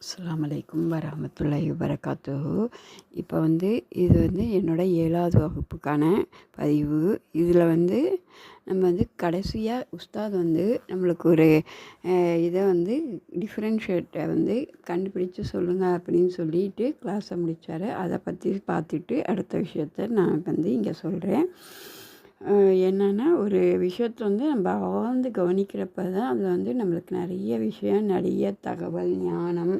அஸ்ஸலாமு அலைக்கும் வரஹ்மத்துல்லாஹி வபரகாத்துஹு. இப்போ இது என்னோட 7வது வகுப்புக்கான பதிவு. இதில் நம்ம கடைசியாக உஸ்தாத் நம்மளுக்கு ஒரு இதை டிஃப்ரென்ஷியேட்டை கண்டுபிடிச்சு சொல்லுங்கள் அப்படின்னு சொல்லிட்டு கிளாஸை முடித்தார். அதை பற்றி பார்த்துட்டு அடுத்த விஷயத்த நான் இங்கே சொல்கிறேன். என்னென்னா, ஒரு விஷயத்தை நம்ம ஆழ்ந்து கவனிக்கிறப்ப தான் அதில் நம்மளுக்கு நிறைய விஷயம், நிறைய தகவல், ஞானம்,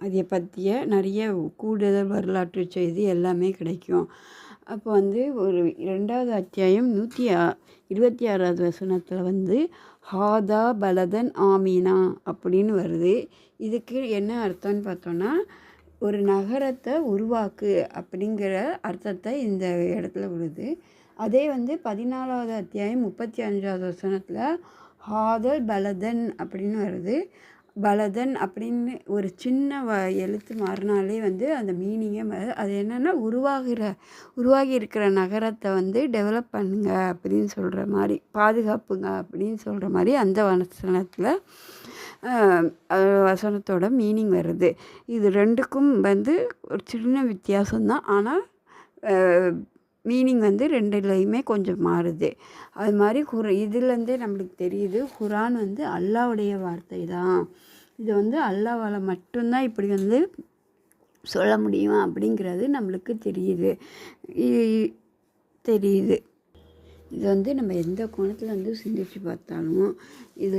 அதை பற்றிய நிறைய கூடுதல் வரலாற்று செய்தி எல்லாமே கிடைக்கும். அப்போ ஒரு 2வது அத்தியாயம் 126வது வசனத்தில் ஹாதா பலதன் ஆமீனா அப்படின்னு வருது. இதுக்கு என்ன அர்த்தம்னு பார்த்தோன்னா, ஒரு நகரத்தை உருவாக்கு அப்படிங்கிற அர்த்தத்தை இந்த இடத்துல வருது. அதே 14வது அத்தியாயம் 35வது வசனத்தில் ஹாதல் பலதன் அப்படின்னு வருது. பலதன் அப்படின்னு ஒரு சின்ன எழுத்து மாறினாலே அந்த மீனிங்கே அது என்னென்னா, உருவாகி இருக்கிற நகரத்தை டெவலப் பண்ணுங்க அப்படின்னு சொல்கிற மாதிரி, பாதுகாப்புங்க அப்படின்னு சொல்கிற மாதிரி அந்த வசனத்தோட மீனிங் வருது. இது ரெண்டுக்கும் ஒரு சின்ன வித்தியாசம்தான். ஆனால் மீனிங் ரெண்டுலேயுமே கொஞ்சம் மாறுது. அது மாதிரி இதுலேருந்தே நம்மளுக்கு தெரியுது, குரான் அல்லாஹ்வுடைய வார்த்தை தான். இது அல்லாஹ்வால் மட்டும்தான் இப்படி சொல்ல முடியும் அப்படிங்கிறது நம்மளுக்கு தெரியுது. இது நம்ம எந்த கோணத்தில் சிந்திச்சு பார்த்தாலும் இது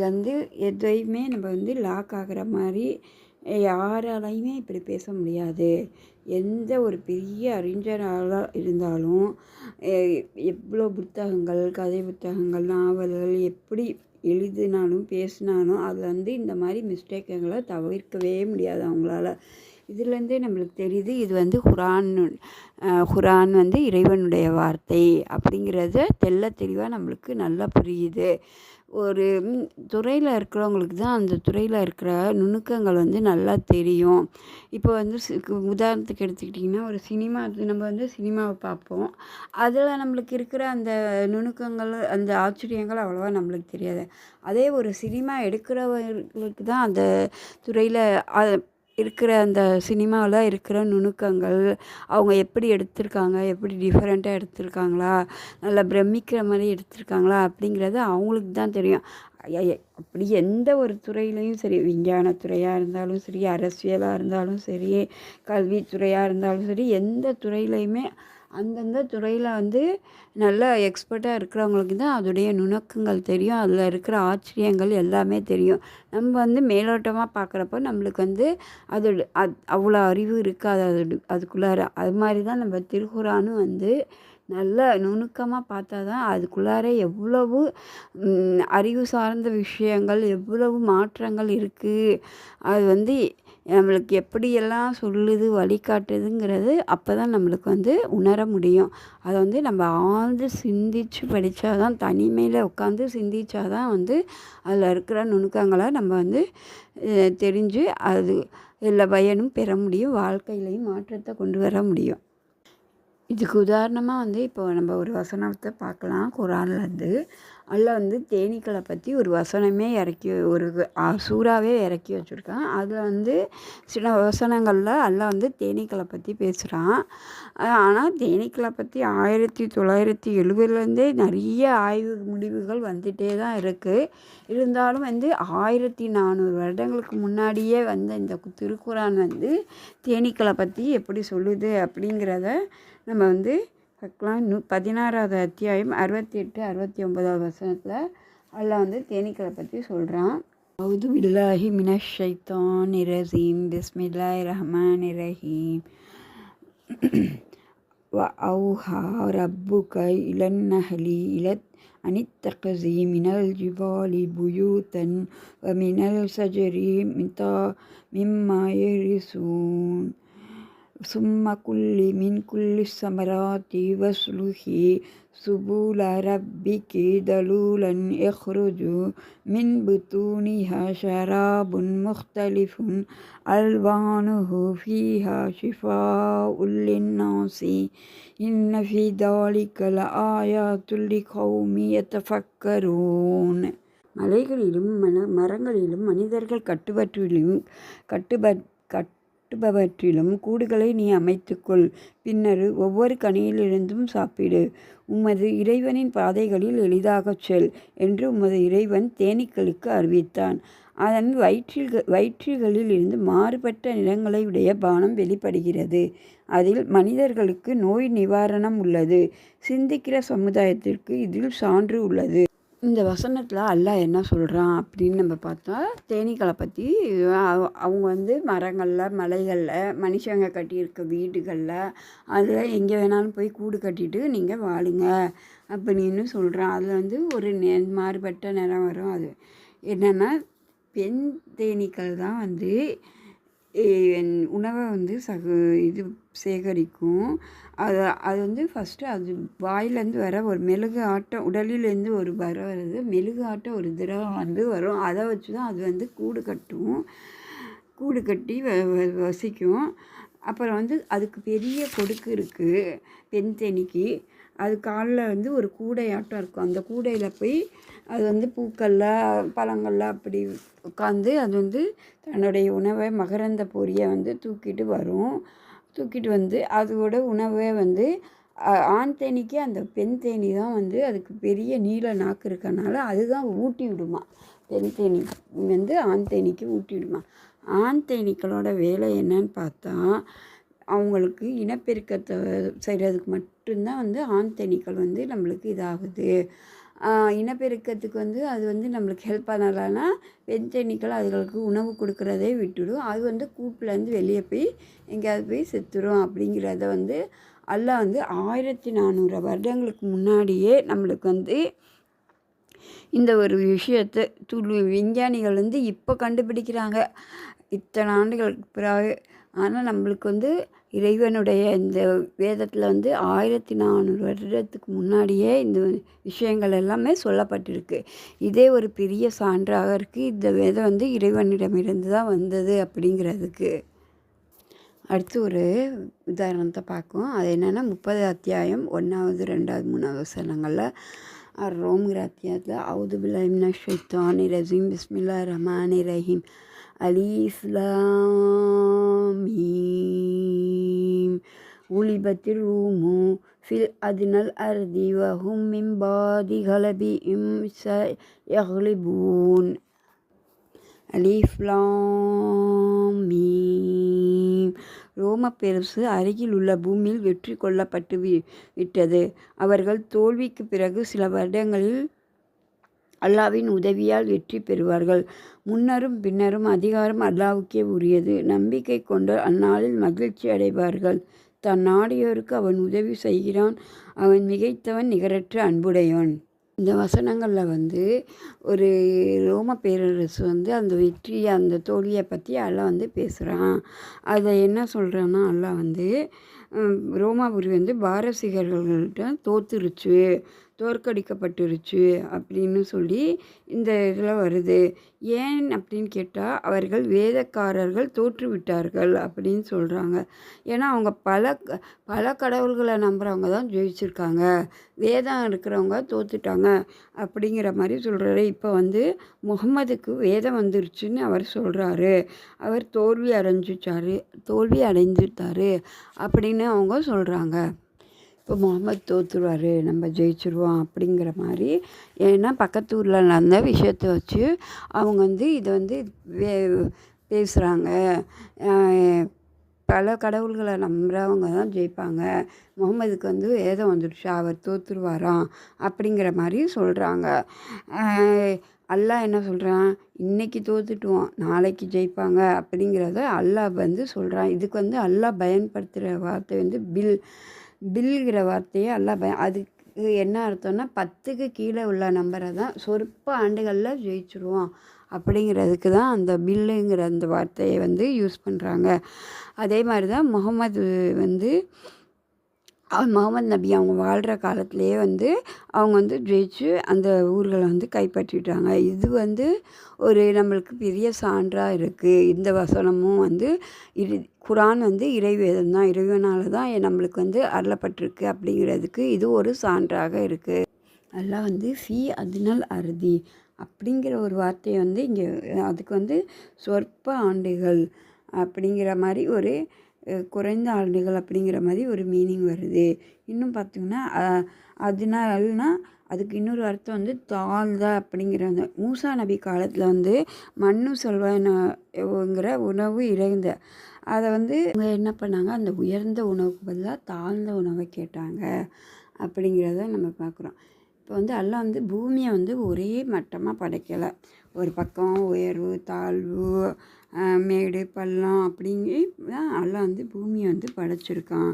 எதையுமே நம்ம லாக் ஆகிற மாதிரி யாராலையுமே இப்படி பேச முடியாது. எந்த ஒரு பெரிய அறிஞராக இருந்தாலும் எவ்வளோ புத்தகங்கள், கதை புத்தகங்கள், நாவல்கள் எப்படி எழுதினாலும் பேசினாலும் அதில் இந்த மாதிரி மிஸ்டேக்குகளை தவிர்க்கவே முடியாது அவங்களால. இதுலேருந்தே நம்மளுக்கு தெரியுது, இது குரான் இறைவனுடைய வார்த்தை அப்படிங்கிறத தெளிவாக நம்மளுக்கு நல்லா புரியுது. ஒரு துறையில் இருக்கிறவங்களுக்கு தான் அந்த துறையில் இருக்கிற நுணுக்கங்கள் நல்லா தெரியும். இப்போ உதாரணத்துக்கு எடுத்துக்கிட்டிங்கன்னா, ஒரு சினிமா நம்ம சினிமாவை பார்ப்போம். அதில் நம்மளுக்கு இருக்கிற அந்த நுணுக்கங்கள், அந்த ஆச்சரியங்கள் அவ்வளோவா நம்மளுக்கு தெரியாது. அதே ஒரு சினிமா எடுக்கிறவர்களுக்கு தான் அந்த துறையில் இருக்கிற அந்த சினிமாவில் இருக்கிற நுணுக்கங்கள், அவங்க எப்படி எடுத்திருக்காங்க, எப்படி டிஃப்ரெண்ட்டாக எடுத்திருக்காங்களா, நல்லா பிரமிக்கிற மாதிரி எடுத்திருக்காங்களா அப்படிங்கிறது அவங்களுக்கு தான் தெரியும். அப்படி எந்த ஒரு துறையிலையும் சரி, விஞ்ஞானத்துறையாக இருந்தாலும் சரி, அரசியலாக இருந்தாலும் சரி, கல்வித்துறையாக இருந்தாலும் சரி, எந்த துறையிலையுமே அந்தந்த துறையில் நல்ல எக்ஸ்பர்ட்டாக இருக்கிறவங்களுக்கு தான் அதோடைய நுணுக்கங்கள் தெரியும். அதில் இருக்கிற ஆச்சரியங்கள் எல்லாமே தெரியும். நம்ம மேலோட்டமாக பார்க்குறப்ப நம்மளுக்கு அவ்வளோ அறிவு இருக்காது அதுக்குள்ளார. அது மாதிரி தான் நம்ம திருக்குரானும் நல்ல நுணுக்கமாக பார்த்தா தான் அதுக்குள்ளார எவ்வளவு அறிவு சார்ந்த விஷயங்கள், எவ்வளவு மாற்றங்கள் இருக்குது, அது நம்மளுக்கு எப்படியெல்லாம் சொல்லுது, வழிகாட்டுதுங்கிறது அப்போ தான் நம்மளுக்கு உணர முடியும். அதை நம்ம ஆழ்ந்து சிந்தித்து படித்தா தான், தனிமையில் உட்காந்து சிந்தித்தா தான் அதில் இருக்கிற நுணுக்கங்களை நம்ம தெரிஞ்சு அது எல்லா பயனும் பெற முடியும், வாழ்க்கையிலையும் மாற்றத்தை கொண்டு வர முடியும். இதுக்கு உதாரணமாக இப்போ நம்ம ஒரு வசனத்தை பார்க்கலாம். குரான்லேருந்து அல்லாஹ் தேனீக்களை பற்றி ஒரு வசனமே ஒரு சூறாவே இறக்கி வச்சுருக்கான். அதில் சில வசனங்களில் அல்லாஹ் தேனீக்களை பற்றி பேசுகிறான். ஆனால் தேனீக்களை பற்றி 1970லேருந்தே நிறைய ஆய்வு முடிவுகள் வந்துகிட்டே தான் இருக்குது. இருந்தாலும் 1400 வருடங்களுக்கு முன்னாடியே இந்த திருக்குரான் தேனீக்களை பற்றி எப்படி சொல்லுது அப்படிங்கிறத நம்ம பார்க்கலாம். 16வது அத்தியாயம் 68, 69வது வசனத்தில் அல்லாஹ் தேனீக்களை பற்றி சொல்கிறான். அவுது பில்லாஹி மினஷ் ஷைத்தானிர் ரஜீம், பிஸ்மில்லாஹிர் ரஹ்மானிர் ரஹீம். வ அவுஹா ரப்புக இலன் நஹ்லி அனித்தகஸி மினல் ஜிபாலி புயூதன் வ மினல் ஷஜரி மிம்மா யரிசூன் சும்ம குல்லி மின் குல்லி ஸமராத்தி வஸ்லுஹி சுபுல ரப்பிகி தலூலன் யஹ்ருஜு மின் புத்தூனிஹா ஷராபுன் முக்தலிஃபுன் அல்வானுஹு ஃபீஹா ஷிஃபாஉல் லின்னாஸி இன்ன ஃபீ தாலிக லஆயாத்துல் லிகௌமி யதஃபக்கரூன். மலைகளிலும் மரங்களிலும் மனிதர்கள் கட்டுபவற்றிலும் கூடுகளை நீ அமைத்துக்கொள். பின்னர் ஒவ்வொரு கனியிலிருந்தும் சாப்பிடு. உமது இறைவனின் பாதைகளில் எளிதாகச் செல் என்று உமது இறைவன் தேனீக்களுக்கு அறிவித்தான். அதன் வயிற்றுகளில் இருந்து மாறுபட்ட நிறங்களை உடைய பானம் வெளிப்படுகிறது. அதில் மனிதர்களுக்கு நோய் நிவாரணம் உள்ளது. சிந்திக்கிற சமுதாயத்திற்கு இதில் சான்று உள்ளது. இந்த வசனத்தில் அல்லாஹ் என்ன சொல்கிறான் அப்படின்னு நம்ம பார்த்தா, தேனீக்களை பற்றி அவங்க மரங்களில், மலைகளில், மனுஷங்க கட்டியிருக்க வீடுகளில், அதில் எங்கே வேணாலும் போய் கூடு கட்டிட்டு நீங்கள் வாழுங்க அப்படின்னு சொல்கிறான். அதில் ஒரு மாறுபட்ட நிறம் வரும். அது என்னென்னா, பெண் தேனீக்கள் தான் உணவை இது சேகரிக்கும். அது ஃபஸ்ட்டு அது வாயிலேருந்து வர ஒரு மெழுகு ஆட்டம், உடலிலேருந்து ஒரு வருது மெழுகு ஆட்டம் ஒரு திரவம் வரும். அதை வச்சு தான் அது கூடு கட்டும். கூடு கட்டி வசிக்கும். அப்புறம் அதுக்கு பெரிய கொடுக்கு இருக்குது பெண் தேனீக்கு. அது காலில் ஒரு கூடையாட்டம் இருக்கும். அந்த கூடையில் போய் அது பூக்களில், பழங்களில் அப்படி உட்காந்து அது தன்னுடைய உணவை, மகரந்த பொரியை தூக்கிட்டு வரும். தூக்கிட்டு அதோட உணவை ஆண் தேனீக்கு அந்த பெண் தேனி தான் அதுக்கு பெரிய நீல நாக்கு இருக்கனால அதுதான் ஊட்டி விடுமா. பெண் தேனி ஆண் தேனீக்கு ஊட்டி விடுமா. ஆண் தேனீக்களோட வேலை என்னன்னு பார்த்தா, அவங்களுக்கு இனப்பெருக்கத்தை செய்கிறதுக்கு மட்டும்தான் ஆண் தேனீக்கள் நம்மளுக்கு இதாகுது. இனப்பெருக்கத்துக்கு அது நம்மளுக்கு ஹெல்ப் பண்ணலைன்னா பெண் தேனீக்கள் அதுகளுக்கு உணவு கொடுக்குறதே விட்டுடும். அது கூட்டிலேருந்து வெளியே போய் எங்கேயாவது போய் செத்துரும். அப்படிங்கிறத அல்லாஹ் 1400 வருடங்களுக்கு முன்னாடியே நம்மளுக்கு இந்த ஒரு விஷயத்தை விஞ்ஞானிகள் இப்போ கண்டுபிடிக்கிறாங்க, இத்தனை ஆண்டுகளுக்கு பிறகு. ஆனால் நம்மளுக்கு இறைவனுடைய இந்த வேதத்தில் 1400 வருடத்துக்கு முன்னாடியே இந்த விஷயங்கள் எல்லாமே சொல்லப்பட்டிருக்கு. இதே ஒரு பெரிய சான்றாக இருக்குது. இந்த வேதம் இறைவனிடமிருந்து தான் வந்தது அப்படிங்கிறதுக்கு. அடுத்து ஒரு உதாரணத்தை பார்க்கும். அது என்னென்னா 30 அத்தியாயம் 1வது 2வது 3வது வசனங்களில் ரோம்ங்கிற அத்தியாயத்தில் அவுது பில்லாஹி மினஷ் ஷைத்தானிர் ரஜீம் பிஸ்மில்லாஹிர் ரஹ்மானிர் ரஹீம் அலீஃப் லாம் மீம் உலிபத்திர் ரூமு ஃபில் அதினல் அர்தி வஹும் மின் பாதி கலபிஹிம் ஸயக்லிபூன். அலீஃப் லாம் மீம். ரோம பெருசு அருகில் உள்ள பூமியில் வெற்றி கொள்ளப்பட்டு விட்டது. அவர்கள் தோல்விக்கு பிறகு சில வருடங்களில் அல்லாவின் உதவியால் வெற்றி பெறுவார்கள். முன்னரும் பின்னரும் அதிகாரம் அல்லாவுக்கே உரியது. நம்பிக்கை கொண்டு அந்நாளில் மகிழ்ச்சி அடைவார்கள். தன் நாடியோருக்கு அவன் உதவி செய்கிறான். அவன் மிகைத்தவன், நிகரற்ற அன்புடையவன். இந்த வசனங்களில் ஒரு ரோம பேரரசு அந்த வெற்றி, அந்த தோல்வியை பற்றி அல்லாஹ் பேசுகிறான். அதை என்ன சொல்கிறான்னா, அல்லாஹ் ரோமாபுரி பாரசீகர்கள்கிட்ட தோத்துருச்சு, தோற்கடிக்கப்பட்டுருச்சு அப்படின்னு சொல்லி இந்த இதில் வருது. ஏன் அப்படின்னு கேட்டால், அவர்கள் வேதக்காரர்கள் தோற்றுவிட்டார்கள் அப்படின்னு சொல்கிறாங்க. ஏன்னா அவங்க பல கடவுள்களை நம்புகிறவங்க தான் ஜெயிச்சிருக்காங்க, வேதம் இருக்கிறவங்க தோத்துட்டாங்க அப்படிங்கிற மாதிரி சொல்கிறாரு. இப்போ முகம்மதுக்கு வேதம் வந்துருச்சுன்னு அவர் சொல்கிறாரு. அவர் தோல்வி அடைஞ்சிட்டாரு அப்படின்னு அவங்க சொல்கிறாங்க. இப்போ முகமது தோற்றுருவார், நம்ம ஜெயிச்சிருவோம் அப்படிங்கிற மாதிரி. ஏன்னா பக்கத்து ஊரில் நடந்த விஷயத்தை வச்சு அவங்க இதை பேசுகிறாங்க. பல கடவுள்களை நம்புகிறவங்க தான் ஜெயிப்பாங்க, முகமதுக்கு வேதம் வந்துடுச்சு, அவர் தோற்றுருவாராம் அப்படிங்கிற மாதிரி சொல்கிறாங்க. அல்லாஹ் என்ன சொல்கிறான், இன்றைக்கி தோத்துட்டுவோம், நாளைக்கு ஜெயிப்பாங்க அப்படிங்கிறத அல்லாஹ் சொல்கிறான். இதுக்கு அல்லாஹ் பயன்படுத்துகிற வார்த்தை பில்கிற வார்த்தையே அல்லாஹ் அதுக்கு என்ன அர்த்தம்னா, 10க்கு கீழே உள்ள நம்பரை தான் சொற்ப ஆண்டுகளில் ஜெயிச்சிருவோம் அப்படிங்கிறதுக்கு தான் அந்த பில்லுங்கிற அந்த வார்த்தையை யூஸ் பண்ணுறாங்க. அதே மாதிரி தான் முகமது முகமது நபி அவங்க வாழ்கிற காலத்திலேயே அவங்க ஜெயிச்சு அந்த ஊர்களை கைப்பற்றிட்டாங்க. இது ஒரு நம்மளுக்கு பெரிய சான்றாக இருக்குது. இந்த வசனமும் குரான் இறைவேதம் தான், இறைவனால் தான் நம்மளுக்கு அருளப்பட்டிருக்கு அப்படிங்கிறதுக்கு இது ஒரு சான்றாக இருக்குது. அல்லாஹ் ஃபீ அதினல் அர்தி அப்படிங்கிற ஒரு வார்த்தையை இங்கே அதுக்கு சொற்ப ஆண்டுகள் அப்படிங்கிற மாதிரி ஒரு குறைந்த ஆண்டுகள் அப்படிங்கிற மாதிரி ஒரு மீனிங் வருது. இன்னும் பார்த்திங்கன்னா அதனாலனா அதுக்கு இன்னொரு அர்த்தம் வந்து தாழ்ந்த அப்படிங்கிற அந்த மூசா நபி காலத்தில் வந்து மண்ணு சொல்வங்கிற உணவு இறைந்த அதை வந்து அவங்க என்ன பண்ணாங்க, அந்த உயர்ந்த உணவுக்கு பதிலாக தாழ்ந்த உணவை கேட்டாங்க அப்படிங்கிறத நம்ம பார்க்குறோம். இப்போ வந்து அல்லாஹ் வந்து பூமியை வந்து ஒரே மட்டமாக படைக்கலை. ஒரு பக்கம் உயர்வு தாழ்வு மேடு பள்ளம் அப்படிங்கி தான் அல்லாஹ் வந்து பூமியை வந்து படைச்சிருக்கான்.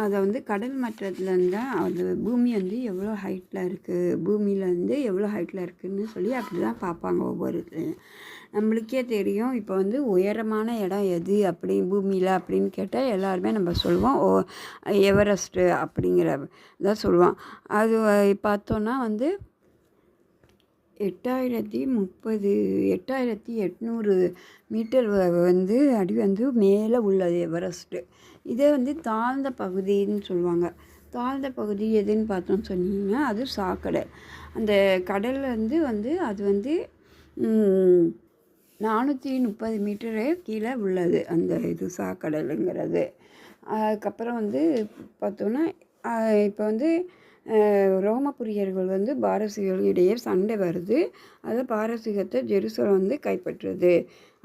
அதை வந்து கடல் மட்டத்துலேருந்து தான் அது பூமி வந்து எவ்வளோ ஹைட்டில் இருக்குது, பூமியிலேருந்து எவ்வளோ ஹைட்டில் இருக்குதுன்னு சொல்லி அப்படி தான் பார்ப்பாங்க ஒவ்வொரு நம்மளுக்கே தெரியும். இப்போ வந்து உயரமான இடம் எது அப்படி பூமியில் அப்படின்னு கேட்டால் எல்லாருமே நம்ம சொல்லுவோம் எவரெஸ்ட்டு அப்படிங்கிற தான் சொல்லுவோம். அது பார்த்தோன்னா வந்து 8800 மீட்டர் வந்து அடி வந்து மேலே உள்ளது எவரெஸ்ட்டு. இதே வந்து தாழ்ந்த பகுதின்னு சொல்லுவாங்க. தாழ்ந்த பகுதி எதுன்னு பார்த்தோன்னு சொன்னீங்கன்னா அது சாக்கடல். அந்த கடல் வந்து அது வந்து 430 மீட்டரு கீழே உள்ளது அந்த இது சாக்கடலுங்கிறது. அதுக்கப்புறம் வந்து பார்த்தோன்னா இப்போ வந்து ரோமபுரியர்கள் வந்து பாரசீகர்களிடையே சண்டை வருது. அதை பாரசீகத்தை ஜெருசலம் வந்து கைப்பற்றுது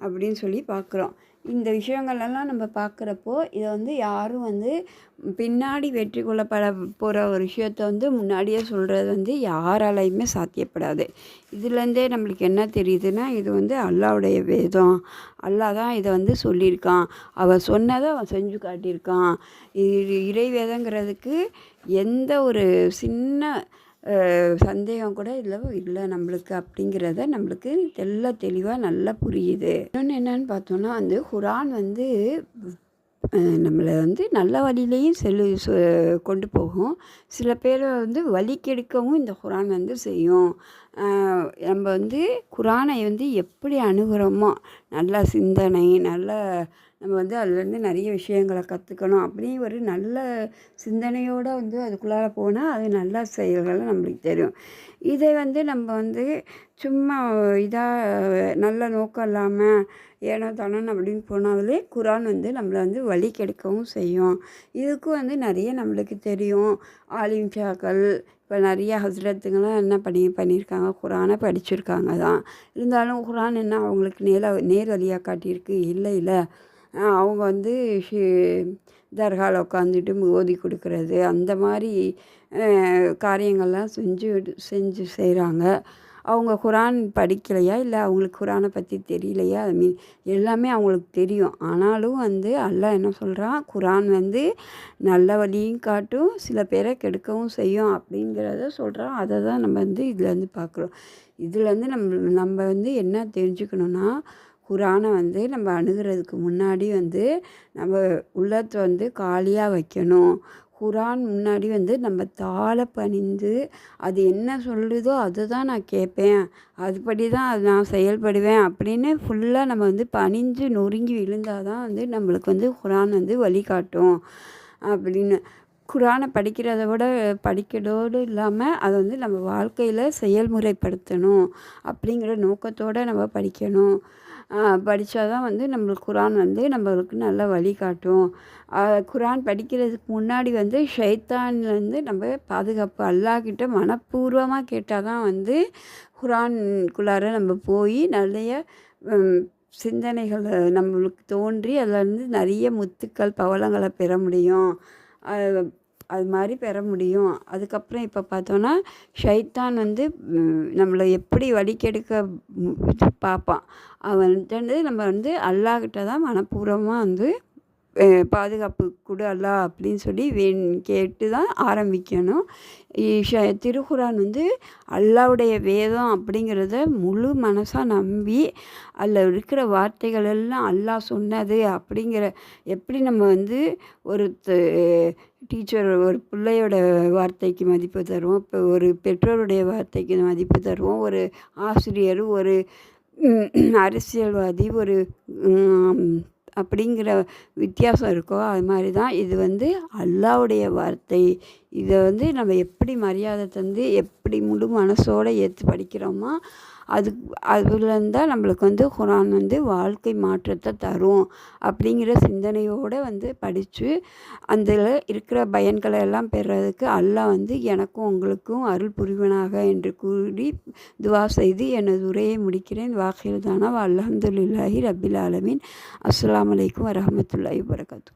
அப்படின்னு சொல்லி பார்க்குறோம். இந்த விஷயங்களெல்லாம் நம்ம பார்க்குறப்போ இதை வந்து யாரும் வந்து பின்னாடி வெற்றி கொள்ளப்பட போகிற ஒரு விஷயத்த வந்து முன்னாடியே சொல்கிறது வந்து யாராலையுமே சாத்தியப்படாது. இதுலேருந்தே நம்மளுக்கு என்ன தெரியுதுன்னா, இது வந்து அல்லாஹ்வுடைய வேதம். அல்லாஹ் தான் இதை வந்து சொல்லியிருக்கான். அவன் சொன்னதை அவன் செஞ்சு காட்டியிருக்கான். இது இறை வேதங்கிறதுக்கு எந்த ஒரு சின்ன சந்தேகம் கூட இதில் இல்லை நம்மளுக்கு அப்படிங்கிறத நம்மளுக்கு தெளிவாக நல்லா புரியுது. இன்னொன்று என்னன்னு பார்த்தோன்னா வந்து குரான் வந்து நம்மளை வந்து நல்ல வழியிலையும் கொண்டு போகும். சில பேரை வந்து வழி கெடுக்கவும் இந்த குரான் வந்து செய்யும். நம்ம வந்து குரானை வந்து எப்படி அணுகுறோமோ, நல்ல சிந்தனை நல்ல நம்ம வந்து அதுலேருந்து நிறைய விஷயங்களை கற்றுக்கணும் அப்படி ஒரு நல்ல சிந்தனையோடு வந்து அதுக்குள்ளார போனால் அது நல்ல செயல்களை நம்மளுக்கு தெரியும். இதை வந்து நம்ம வந்து சும்மா இதாக நல்ல நோக்கம் இல்லாமல் ஏனோ தானோன்னு அப்படின்னு போனாலே குரான் வந்து நம்மளை வந்து வழி கெடுக்கவும் செய்யும். இதுக்கும் வந்து நிறைய நம்மளுக்கு தெரியும். ஆலிம்ஷாக்கள் இப்போ நிறைய ஹஸ்ரத்துங்களாம் என்ன பண்ணியிருக்காங்க, குரானை படிச்சிருக்காங்க தான். இருந்தாலும் குரான் என்ன அவங்களுக்கு நேர் வழியாக காட்டியிருக்கு இல்லை. அவங்க வந்து தர்காவில் உட்காந்துட்டு ஓதி கொடுக்குறது அந்த மாதிரி காரியங்கள்லாம் செஞ்சு செய்கிறாங்க. அவங்க குரான் படிக்கலையா, இல்லை அவங்களுக்கு குரானை பற்றி தெரியலையா, எல்லாமே அவங்களுக்கு தெரியும். ஆனாலும் வந்து அல்லாஹ் என்ன சொல்கிறான், குரான் வந்து நல்ல வழியும் காட்டும், சில பேரை கெடுக்கவும் செய்யும் அப்படிங்கிறத சொல்கிறான். அதை தான் நம்ம வந்து இதுலேருந்து பார்க்குறோம். இதுலேருந்து நம்ம வந்து என்ன தெரிஞ்சுக்கணுன்னா, குரானை வந்து நம்ம அணுகிறதுக்கு முன்னாடி வந்து நம்ம உள்ளத்தை வந்து காலியாக வைக்கணும். குரான் முன்னாடி வந்து நம்ம தாழ பணிந்து அது என்ன சொல்லுதோ அதை தான் நான் கேட்பேன், அதுபடி தான் அது நான் செயல்படுவேன் அப்படின்னு ஃபுல்லாக நம்ம வந்து பணிஞ்சு நொறுங்கி விழுந்தால் தான் வந்து நம்மளுக்கு வந்து குரான் வந்து வழிகாட்டும் அப்படின்னு. குரானை படிக்கிறதோடு இல்லாமல் அதை வந்து நம்ம வாழ்க்கையில் செயல்முறைப்படுத்தணும் அப்படிங்கிற நோக்கத்தோடு நம்ம படிக்கணும். படித்தா தான் வந்து நம்மளுக்கு குரான் வந்து நம்மளுக்கு நல்லா வழிகாட்டும். குரான் படிக்கிறதுக்கு முன்னாடி வந்து ஷைத்தான்லேருந்து நம்ம பாதுகாப்பு அல்லாஹ்கிட்ட மனப்பூர்வமாக கேட்டால் தான் வந்து குரானுக்குள்ளார நம்ம போய் நிறைய சிந்தனைகள் நம்மளுக்கு தோன்றி அதிலேருந்து நிறைய முத்துக்கள் பவளங்களை பெற முடியும். அது மாதிரி பெற முடியும். அதுக்கப்புறம் இப்போ பார்த்தோன்னா ஷைத்தான் வந்து நம்மளை எப்படி வழிகெடுக்க பார்ப்பான். அவன்கிட்ட நம்ம வந்து அல்லாஹ்கிட்ட தான் மனப்பூர்வமாக வந்து பாதுகாப்பு கொடு அல்லாஹ் அப்படின்னு சொல்லி கேட்டு தான் ஆரம்பிக்கணும். திருக்குரான் வந்து அல்லாஹ்வுடைய வேதம் அப்படிங்கிறத முழு மனசாக நம்பி அதில் இருக்கிற வார்த்தைகள் எல்லாம் அல்லாஹ் சொன்னது அப்படிங்கிற எப்படி நம்ம வந்து ஒரு டீச்சர் ஒரு பிள்ளையோட வார்த்தைக்கு மதிப்பு தருவோம், இப்போ ஒரு பெற்றோருடைய வார்த்தைக்கு மதிப்பு தருவோம், ஒரு ஆசிரியர் ஒரு அரசியல்வாதி ஒரு அப்படிங்கிற வித்தியாசம் இருக்கோ அது மாதிரி தான் இது வந்து அல்லாஹ்வுடைய வார்த்தை. இதை வந்து நம்ம எப்படி மரியாதை தந்து எப்படி முழு மனசோடு ஏற்று படிக்கிறோமோ அது அதுலேருந்து தான் நம்மளுக்கு வந்து குரான் வந்து வாழ்க்கை மாற்றத்தை தரும் அப்படிங்கிற சிந்தனையோடு வந்து படித்து அதில் இருக்கிற பயன்களை எல்லாம் பெறுறதுக்கு அல்லாஹ் வந்து எனக்கும் உங்களுக்கும் அருள் புரிவனாக என்று கூறி துவா செய்து எனது உரையை முடிக்கிறேன். வாஹிர் தானா அல்ஹம்துலில்லாஹி ரப்பில் ஆலமீன். அஸ்ஸலாமு அலைக்கும் வரஹ்மத்துல்லாஹி வபரகாத்துஹு.